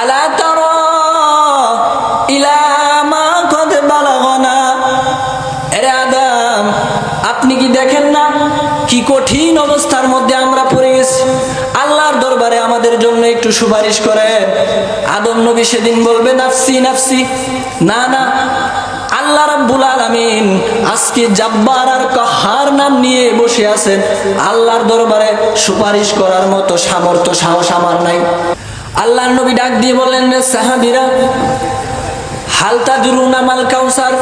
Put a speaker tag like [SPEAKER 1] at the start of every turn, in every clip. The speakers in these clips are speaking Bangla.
[SPEAKER 1] আলা তারা ইলা মা কদ বালাগনা, এরে আদম আপনি কি দেখেন না কি কঠিন অবস্থার মধ্যে আমরা পড়ে গেছি, আল্লাহর দরবারে আমাদের জন্য একটু সুপারিশ করেন। আদম নবী সেদিন বলবে নাফসি নাফসি। না না, আল্লাহ রাব্বুল আলামিন আজকে জাব্বার আর কাহার নাম নিয়ে বসে আছেন, আল্লাহর দরবারে সুপারিশ করার মতো সামর্থ্য সাহস আমার নাই। আল্লাহর নবী ডাক দিয়ে বললেন, রে সাহাবীরা, হাল তাদরুনা মাল কাউসার,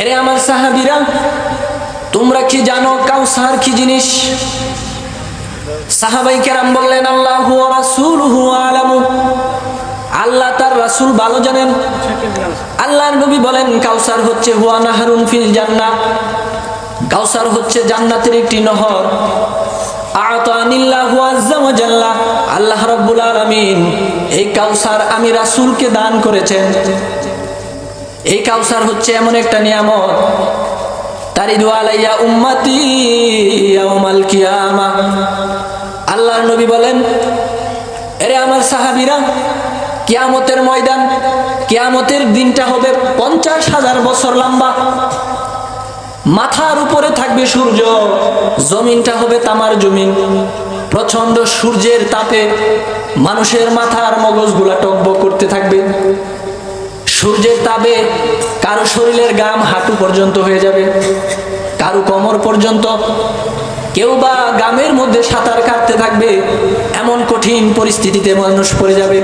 [SPEAKER 1] এরে আমার সাহাবীরা তোমরা কি জানো কাউসার কি জিনিস? সাহাবায়ে কেরাম বললেন, আল্লাহু ওয়া রাসূলুহু আলামু, আল্লাহ তার রাসূল ভালো জানেন। আল্লাহর নবী বলেন, কাউসার হচ্ছে হুয়া নাহরুন ফিল জান্নাহ, কাউসার হচ্ছে জান্নাতের একটি নহর। আতানিল্লাহু আযজা ওয়া জাল্লা, আল্লাহ রাব্বুল আলামিন এই কাউসার আমি রাসূলকে দান করেছেন। এই কাউসার হচ্ছে এমন একটা নিয়ামত, তারিদু আলাইয়া উম্মতি ইয়াউমাল কিয়ামা। আল্লাহর নবী বলেন, এরে আমার সাহাবীরা, কিয়ামতের ময়দান, কিয়ামতের দিনটা হবে 50,000 বছর লম্বা। মাথার উপরে থাকবে সূর্য, জমিনটা হবে তামার জমিন। প্রচন্ড সূর্যের তাপে মানুষের মাথার মগজগুলা টকবক করতে থাকবে। সূর্যের তাপে কারো শরীরের গাম হাঁটু পর্যন্ত হয়ে যাবে, কারো কোমর পর্যন্ত, কেউ বা গামের মধ্যে সাঁতার কাটতে থাকবে। এমন কঠিন পরিস্থিতিতে মানুষ পড়ে যাবে।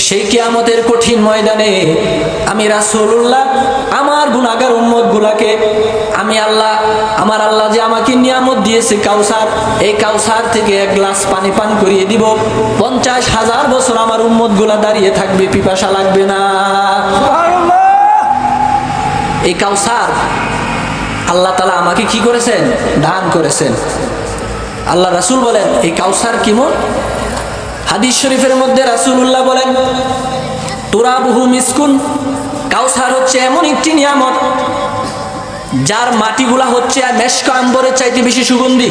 [SPEAKER 1] সেই কিয়ামতের কঠিন ময়দানে আমি রাসূলুল্লাহ আমার গুনাহগার উম্মত গুলাকে আমি আল্লাহ, আমার আল্লাহ যে আমাকে নিয়ামত দিয়েছে কাউসার, এই কাউসার থেকে এক গ্লাস পানি পান করিয়ে দিব। 50,000 বছর আমার উম্মত গুলা দাঁড়িয়ে থাকবে, পিপাসা লাগবে না। এই কাউসার আল্লাহ তাআলা আমাকে কি করেছেন? দান করেছেন। আল্লাহ রাসূল বলেন, এই কাউসার কেমন? হাদিস শরীফের মধ্যে রাসূলুল্লাহ বলেন, তুরাবুহু মিসকুন, কাউসার হচ্ছে এমন একটি নিয়ামত যার মাটিগুলা হচ্ছে মেশক আম্বরের চাইতে বেশি সুগন্ধি।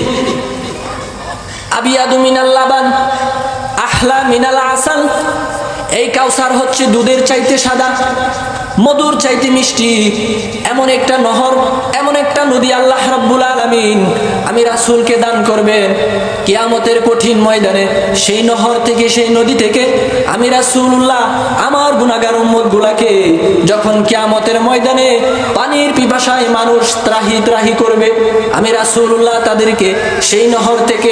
[SPEAKER 1] আবিয়াদু মিনাল লাবান আহলা মিনাল আসাল, এই কাউসার হচ্ছে দুধের চাইতে সাদা, মধুর চাইতে মিষ্টি। এমন একটা নহর, এমন একটা নদী আল্লাহ রাব্বুল আলামিন আমি রাসূলকে দান করবেন কিয়ামতের কঠিন ময়দানে। সেই নহর থেকে, সেই নদী থেকে আমি রাসূলুল্লাহ আমার গুনাহগার উম্মত গুলাকে যখন কিয়ামতের ময়দানে পানির পিপাসায় মানুষ ত্রাহি ত্রাহি করবে, আমি রাসূলুল্লাহ তাদেরকে সেই নহর থেকে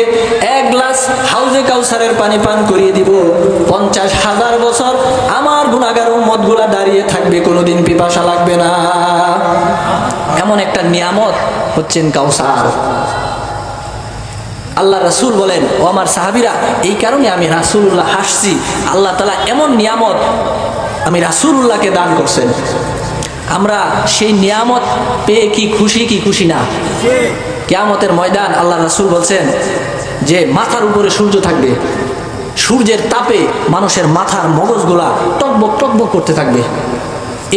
[SPEAKER 1] এক গ্লাস হাউজে কাউসারের পানি পান করিয়ে দিব। 50,000 বছর আমার গুনাহগার উম্মত গুলা দাঁড়িয়ে থাকবে, কোনোদিন পিপাসা লাগবে না। এমন একটা নিয়ামত হচ্ছেন কাউসার। আল্লাহ রাসূল বলেন, ও আমার সাহাবীরা, এই কারণে আমি রাসূলুল্লাহ হাসছি, আল্লাহ তাআলা এমন নিয়ামত আমি রাসূলুল্লাহকে দান করছেন। আমরা সেই নিয়ামত পেয়ে কি খুশি কি খুশি না? কিয়ামতের ময়দান আল্লাহ রাসূল বলছেন যে মাথার উপরে সূর্য থাকবে, সূর্যের তাপে মানুষের মাথার মগজগুলা টকবক টকবক করতে থাকবে।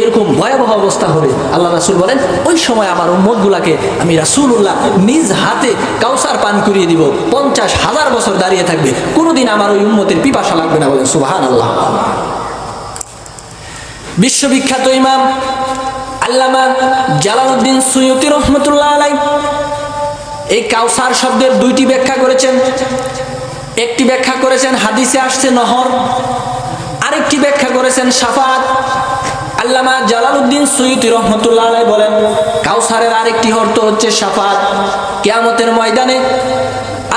[SPEAKER 1] এরকম ভয়াবহ অবস্থা হবে। আল্লাহ রাসূল বলেন, ওই সময় আমার উম্মতগুলাকে আমি রাসূলুল্লাহ নিজ হাতে কাউসার পান করিয়ে দিব। 50,000 বছর দাঁড়িয়ে থাকবে, কোনোদিন আমার ওই উম্মতের পিপাসা লাগবে না। বলেন সুবহানাল্লাহ। বিশ্ববিখ্যাত ইমাম আল্লামা জালালউদ্দিন সুয়ুতী রাহমাতুল্লাহ আলাইহি এই কাউসার শব্দের 2টি ব্যাখ্যা করেছেন। একটি ব্যাখ্যা করেছেন হাদিসে আসছে নহর, আরেকটি ব্যাখ্যা করেছেন শাফাআত। আল্লামা জালালউদ্দিন সুয়ুতী রাহমাতুল্লাহ আলাইহি বলেন, কাউসারের আরেকটি অর্থ হচ্ছে শাফাআত। কিয়ামতের ময়দানে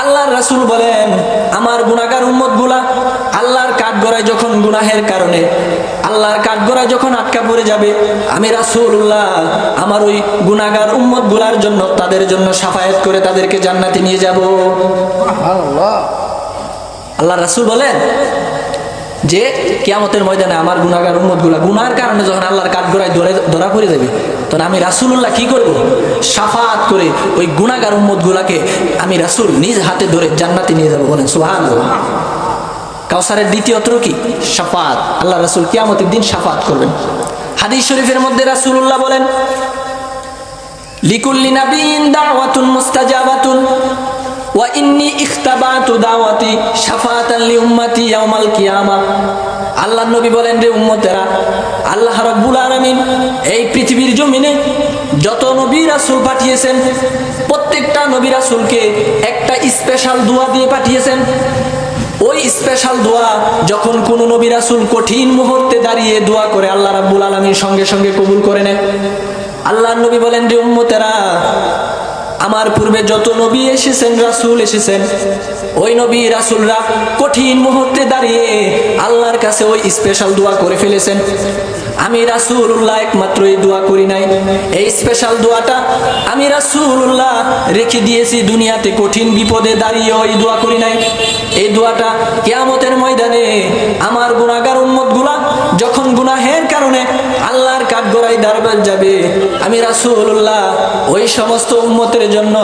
[SPEAKER 1] আল্লাহর রাসূল বলেন, আমার গুনাহগার উম্মতগুলা আল্লাহর কাঠগড়ায় যখন গুনাহের কারণে আল্লাহর কাঠগড়ায় যখন আটকা পড়ে যাবে, আমি রাসূলুল্লাহ আমার ওই গুনাহগার উম্মতগুলার জন্য, তাদের জন্য শাফায়াত করে তাদেরকে জান্নাতে নিয়ে যাব। আল্লাহ রাসূল বলেন যে কিয়ামতের ময়দানে আমার গুনাহগার উম্মতগুলা গুনাহের কারণে যখন আল্লাহর কাঠগড়ায় ধরা পড়ে যাবে, তখন আমি রাসূলুল্লাহ কি করব? শাফাআত করে ওই গুনাহগার উম্মতগুলাকে আমি রাসূল নিজ হাতে ধরে জান্নাতে নিয়ে যাব। বলেন সুবহানাল্লাহ। কাউসারের দ্বিতীয় অর্থ কি? শাফাআত। আল্লাহ রাসূল কিয়ামতের দিন শাফাআত করবেন। হাদিস শরীফের মধ্যে রাসূলুল্লাহ বলেন, লিকুল্লি নাবিয়্যিন দাওয়াতুন মুস্তাজাবাতুন ওয়া ইন্নী ইখতাবাতু দাওয়াতি শাফাআতান লিউম্মতি ইয়াউমাল কিয়ামা। আল্লাহর নবী বলেন, রে উম্মতেরা, আল্লাহ রাব্বুল আলামিন এই পৃথিবীর জমিনে যত নবী রাসূল পাঠিয়েছেন, প্রত্যেকটা নবী রাসূলকে একটা স্পেশাল দোয়া দিয়ে পাঠিয়েছেন। ওই স্পেশাল দোয়া যখন কোন নবী রাসূল কঠিন মুহূর্তে দাঁড়িয়ে দোয়া করে, আল্লাহ রাব্বুল আলামিন সঙ্গে সঙ্গে কবুল করে নেন। আল্লাহর নবী বলেন, যে উম্মতেরা, আমার পূর্বে যত নবী এসেছেন, রাসূল এসেছেন, ওই নবী রাসূলরা কঠিন মুহূর্তে দাঁড়িয়ে আল্লাহর কাছে ওই স্পেশাল দোয়া করে ফেলেছেন। আমি রাসূলুল্লাহ একমাত্র এই দোয়া করি নাই। এই স্পেশাল দোয়াটা আমি রাসূলুল্লাহ রেখে দিয়েছি দুনিয়াতে, কঠিন বিপদে দাঁড়িয়ে ওই দোয়া করি নাই। এই দোয়াটা কিয়ামতের ময়দানে আমার গুনাহগার উম্মতগুলা যখন গুনাহের কারণে আল্লাহর কাঠগড়ায় দাঁড়াবে যাবে, আমি রাসূলুল্লাহ ওই সমস্ত উম্মতের জন্য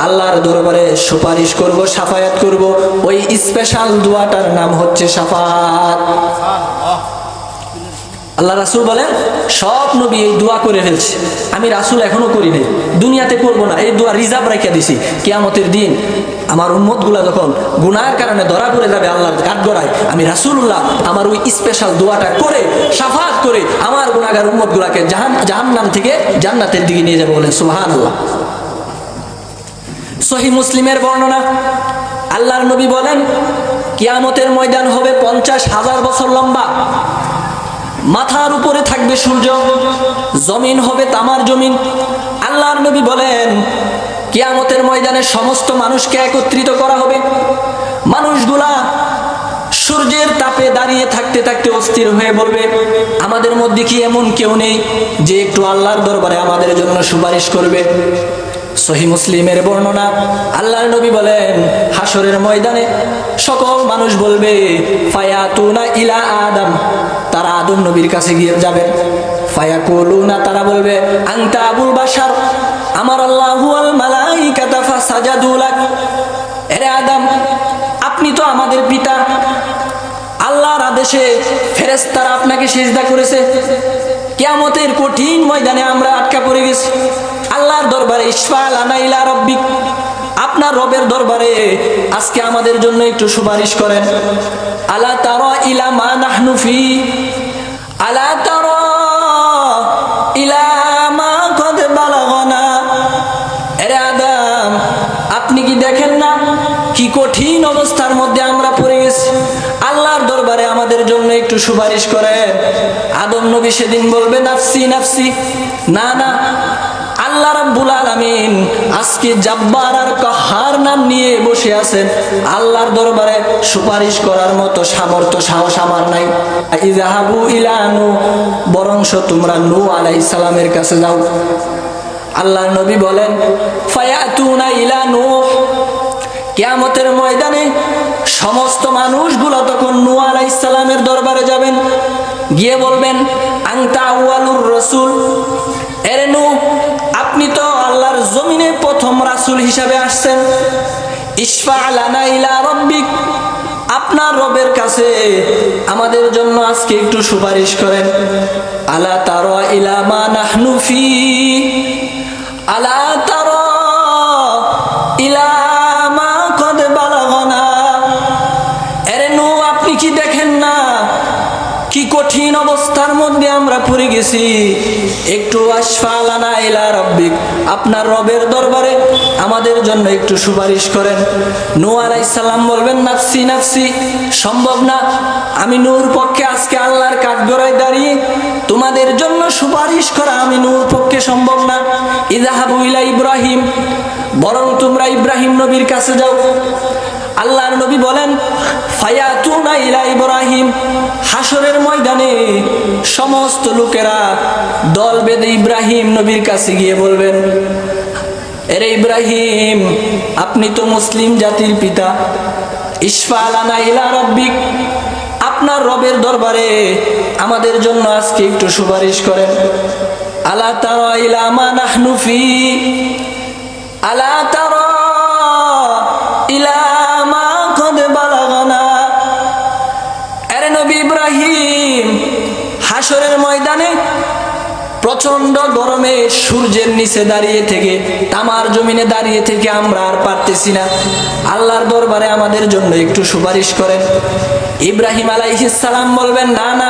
[SPEAKER 1] আল্লাহর দরবারে সুপারিশ করব, শাফায়াত করব। ওই স্পেশাল দোয়াটার নাম হচ্ছে শাফাত। আল্লাহ রাসূল বলেন, সব নবী এই দোয়া করে ফেলছে, আমি রাসূল এখনো করি নাই, দুনিয়াতে করব না। এই দোয়া রিজার্ভ রেখে দিছি, কিয়ামতের দিন আমার উম্মতগুলা যখন গুনাহের কারণে ধরা পড়ে যাবে আল্লাহর কাঠগড়ায়, আমি রাসূলুল্লাহ আমার ওই স্পেশাল দোয়াটা করে শাফাত করে আমার গুনাহগার উম্মতগুলাকে জাহান্নাম থেকে জান্নাতের দিকে নিয়ে যাবে। বলেন সুবহানাল্লাহ। সহিহ মুসলিমের বর্ণনা, আল্লাহর নবী বলেন, কিয়ামতের ময়দান হবে 50,000 বছর লম্বা। মাথার উপরে থাকবে সূর্য, জমিন হবে তামার জমিন। আল্লাহর নবী বলেন, কিয়ামতের ময়দানে সমস্ত মানুষকে একত্রিত করা হবে। মানুষগুলা সূর্যের তাপে দাঁড়িয়ে থাকতে থাকতে অস্থির হয়ে বলবে, আমাদের মধ্যে কি এমন কেউ নেই যে একটু আল্লাহর দরবারে আমাদের জন্য সুপারিশ করবে? সহিহ মুসলিমের বর্ণনা, আল্লাহর নবী বলেন, হাসরের ময়দানে সকল মানুষ বলবে, ফায়াতুনা ইলা আদম, তারা আদম নবীর কাছে গিয়ে যাবে। ফায়াকুলুনা, তারা বলবে, আনতা আবুল বাশার আমার আল্লাহু আল মালাইকাতা ফাসাজাদু লাক। এরে আদম, আপনি তো আমাদের পিতা, আল্লাহর আদেশে ফেরেশতারা আপনাকে সিজদা করেছে। কিয়ামতের কঠিন ময়দানে আমরা আটকা পড়ে গেছি। আল্লাহর দরবারে ইশফা লানা ইলা রাব্বিক, আপনার রবের দরবারে আজকে আমাদের জন্য একটু সুপারিশ করেন। আলা তারা ইলা মা নাহনু ফি, আলা তারা ইলা মা কদ বালাগনা। এরে আদম, আপনি কি দেখেন না কি কঠিন অবস্থার মধ্যে আমরা পড়ে গেছি? আল্লাহর দরবারে আমাদের জন্য একটু সুপারিশ করেন। আদম নবী সেদিন বলবে, নাফসি নাফসি। না না, আল্লাহ রাব্বুল আলামিন আজকে জাব্বার আর কাহার নাম নিয়ে বসে আছেন, আল্লাহর দরবারে সুপারিশ করার মতো সামর্থ্য সাহস আমার নাই। ইযহাবু ইলা নূহ, বরংশ তোমরা নূহ আলাইহিস সালামের কাছে যাও। আল্লাহর নবী বলেন, ফায়াতুনা ইলা নূহ, কিয়ামতের ময়দানে সমস্ত মানুষগুলো তখন নূহ আলাইহিস সালামের দরবারে যাবেন, গিয়ে বলবেন, আনতা আউয়ালুর রাসূল। এরে নূহ, আপনি তো আল্লাহর জমিনে প্রথম রাসূল হিসাবে আসছেন। ইশফা লানা ইলা রাব্বিক, আপনার রবের কাছে আমাদের জন্য আজকে একটু সুপারিশ করেন। আলা তারা ইলা মা নাহনু ফি, আলা তারা ইলা মা কদ বালাগনা। এরে নূহ, আপনি কি দেখেন না কি কঠিন অবস্থার মধ্যে আমরা পড়ে গেছি? একটু আশফা লানা ইলা রাব্বিক, আপনার রবের দরবারে আমাদের জন্য একটু সুপারিশ করেন। নূহ আলাইহিস সালাম বলবেন, নাফসি নাফসি, সম্ভব না, আমি নূহর পক্ষে আজকে আল্লাহর কাঠগড়ায় দাঁড়িয়ে তোমাদের জন্য সুপারিশ করা আমি নূহর পক্ষে সম্ভব না। ইযহাবু ইলা ইব্রাহিম, বরং তোমরা ইব্রাহিম নবীর কাছে যাও। আল্লাহর নবী বলেন, ফায়াতুনা ইলা ইব্রাহিম, হাসরের ময়দানে সমস্ত লোকেরা দল বেঁধে ইব্রাহিম নবীর কাছে গিয়ে বলবেন, এরে ইব্রাহিম, আপনি তো মুসলিম জাতির পিতা, ইশফা লানা ইলা রাব্বিক, আপনার রবের দরবারে আমাদের জন্য আজকে একটু সুপারিশ করেন। আলা তারা ইলা মা নাহনু ফি, আলা তারা ইলা মা কদ বালাগনা। এরে নবী ইব্রাহিম, হাসরের ময়দানে প্রচন্ড গরমে সূর্যের নিচে দাঁড়িয়ে থেকে, তামার জমিনে দাঁড়িয়ে থেকে আমরা আর পারতেছি না, আল্লাহর দরবারে আমাদের জন্য একটু সুপারিশ করেন। ইব্রাহিম আলাইহিস সালাম বলবেন, না না,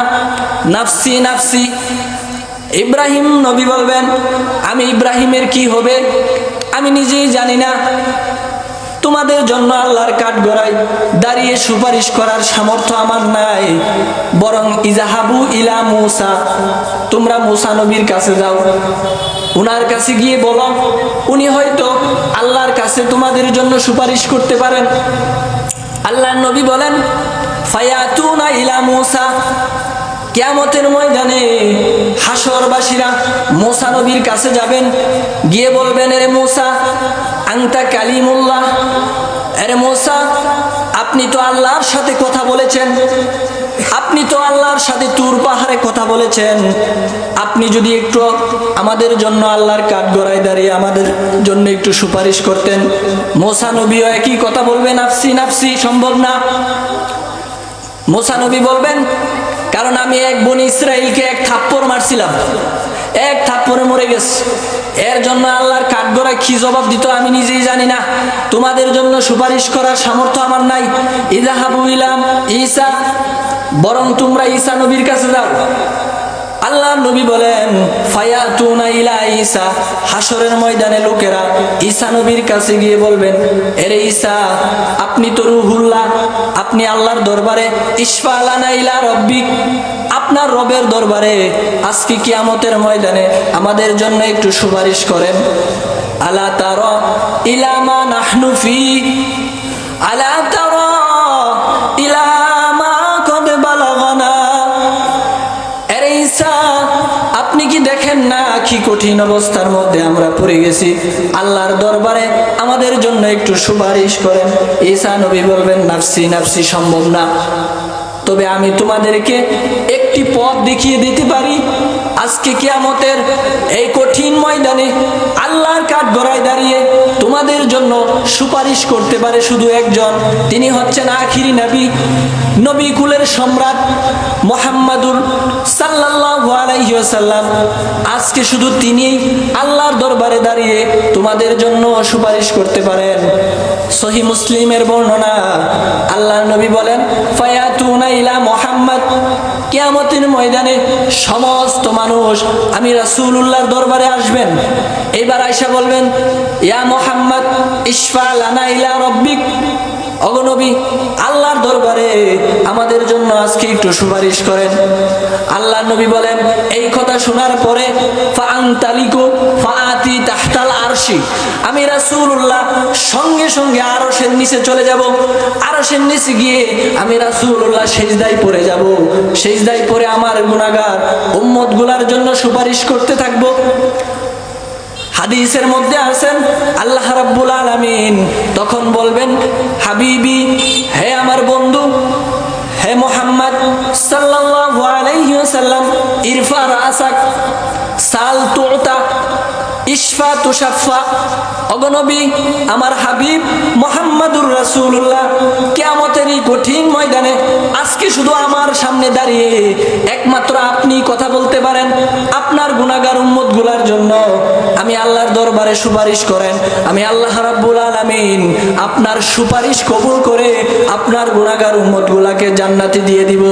[SPEAKER 1] নাফসি নাফসি। ইব্রাহিম নবী বলবেন, আমি ইব্রাহিমের কি হবে আমি নিজেই জানি না, তোমাদের জন্য আল্লাহর কাঠগড়ায় দাঁড়িয়ে সুপারিশ করার সামর্থ্য আমার নাই, বরং ইজাহাবু ইলা মুসা, তোমরা মুসা নবীর কাছে যাও, উনার কাছে গিয়ে বলো, উনি হয়তো আল্লাহর কাছে তোমাদের জন্য সুপারিশ করতে পারেন। আল্লাহর নবী বলেন, ফায়াতুনা ইলা মুসা, কিয়ামতের ময়দানে হাশরবাসীরা মুসা নবীর কাছে যাবেন, গিয়ে বলবেন, এরে মুসা আনতা কালিমুল্লাহ, আরে মুসা আপনি তো আল্লাহর সাথে কথা বলেছেন, আপনি তো আল্লাহর সাথে তুর পাহাড়ে কথা বলেছেন, আপনি যদি একটু আমাদের জন্য আল্লাহর কাঠগড়ায় দাঁড়িয়ে আমাদের জন্য একটু সুপারিশ করতেন। মুসা নবীও একই কথা বলবেন, নাফসি নাফসি, সম্ভব না। মুসা নবী বলবেন, কারণ আমি এক বনি ইসরাইলকে এক থাপ্পড় মারছিলাম, এক থাপ্পড়ে মরে গেছে, এর জন্য আল্লাহর কাঠগড়ায় কি জবাব দিত আমি নিজেই জানি না, তোমাদের জন্য সুপারিশ করার সামর্থ্য আমার নাই। ইজাহাবু ইলাম ঈসা, বরং তোমরা ঈসা নবীর কাছে যাও। আল্লাহ নবী বলেন, ফায়াতুনা ইলা ঈসা, হাশরের ময়দানে লোকেরা ঈসা নবীর কাছে গিয়ে বলবেন, এরে ঈসা আপনি তো রুহুল্লাহ, আপনি আল্লাহর দরবারে ইশফা লানা ইলা রব্বিক, আপনার রবের দরবারে আজকে কিয়ামতের ময়দানে আমাদের জন্য একটু সুপারিশ করেন। আলা তারা ইলা মা নাহনু ফি, আলা তারা ইলা মা কদ বালাগানা, আরে ঈসা আপনি কি দেখেন না কি কঠিন অবস্থার মধ্যে আমরা পড়ে গেছি, আল্লাহর দরবারে আমাদের জন্য একটু সুপারিশ করেন। ঈসা নবী বলবেন, নাফসি নাফসি, সম্ভব না, তবে আমি তোমাদেরকে একটি পথ দেখিয়ে দিতে পারি। আজকে কিয়ামতের এই কঠিন ময়দানে আল্লাহর কাঠগড়ায় দাঁড়িয়ে তোমাদের জন্য সুপারিশ করতে পারে শুধু একজন, তিনি হচ্ছেন আখিরি নবী, নবী কুলের সম্রাট মুহাম্মাদুর সাল্লাল্লাহু আলাইহি ওয়াসাল্লাম। আজকে শুধু তিনিই আল্লাহর দরবারে দাঁড়িয়ে তোমাদের জন্য সুপারিশ করতে পারেন। সহিহ মুসলিমের বর্ণনা, আল্লাহর নবী বলেন, ফায়াতুনা ইলা মুহাম্মদ, কিয়ামতের ময়দানে সমস্ত মানুষ আমি রাসূলুল্লাহর দরবারে আসবেন, এবার আয়েশা বলবেন, ইয়া মুহাম্মদ ইশফা লানা ইলা রব্বিক, ওগো নবী আল্লাহর দরবারে আমাদের জন্য আজকে একটু সুপারিশ করেন। আল্লাহর নবী বলেন, এই কথা শোনার পরে ফাআনতালিকু ফাআতি তাহতাল আরশি, আমি রাসূলুল্লাহ সঙ্গে সঙ্গে আরশের নিচে চলে যাব, আরশের নিচে গিয়ে আমি রাসূলুল্লাহ সিজদায় পড়ে যাব, সিজদায় পড়ে আমার গুনাহগার উম্মতগুলোর জন্য সুপারিশ করতে থাকব। হাদিসের মধ্যে আছেন, আল্লাহ রাব্বুল আলামিন তখন বলবেন, হাবিবি, হে আমার বন্ধু, হে মুহাম্মদ সাল্লাল্লাহু আলাইহি ওয়াসাল্লাম, ইরফা রাসাক সাল তুতা ইশফা তুশাফা, ওগো নবী আমার হাবিব মুহাম্মাদুর রাসূলুল্লাহ কিয়ামতের এই কঠিন ময়দানে আজকে শুধু আমার সামনে দাঁড়িয়ে একমাত্র আপনি কথা বলতে পারেন, আপনার গুনাহগার উম্মতগুলোর জন্য আমি আল্লাহর দরবারে সুপারিশ করেন। আমি আল্লাহ রাব্বুল আলামিন আপনার সুপারিশ কবুল করে আপনার গুনাহগার উম্মতগুলোকে জান্নাতে দিয়ে দিব।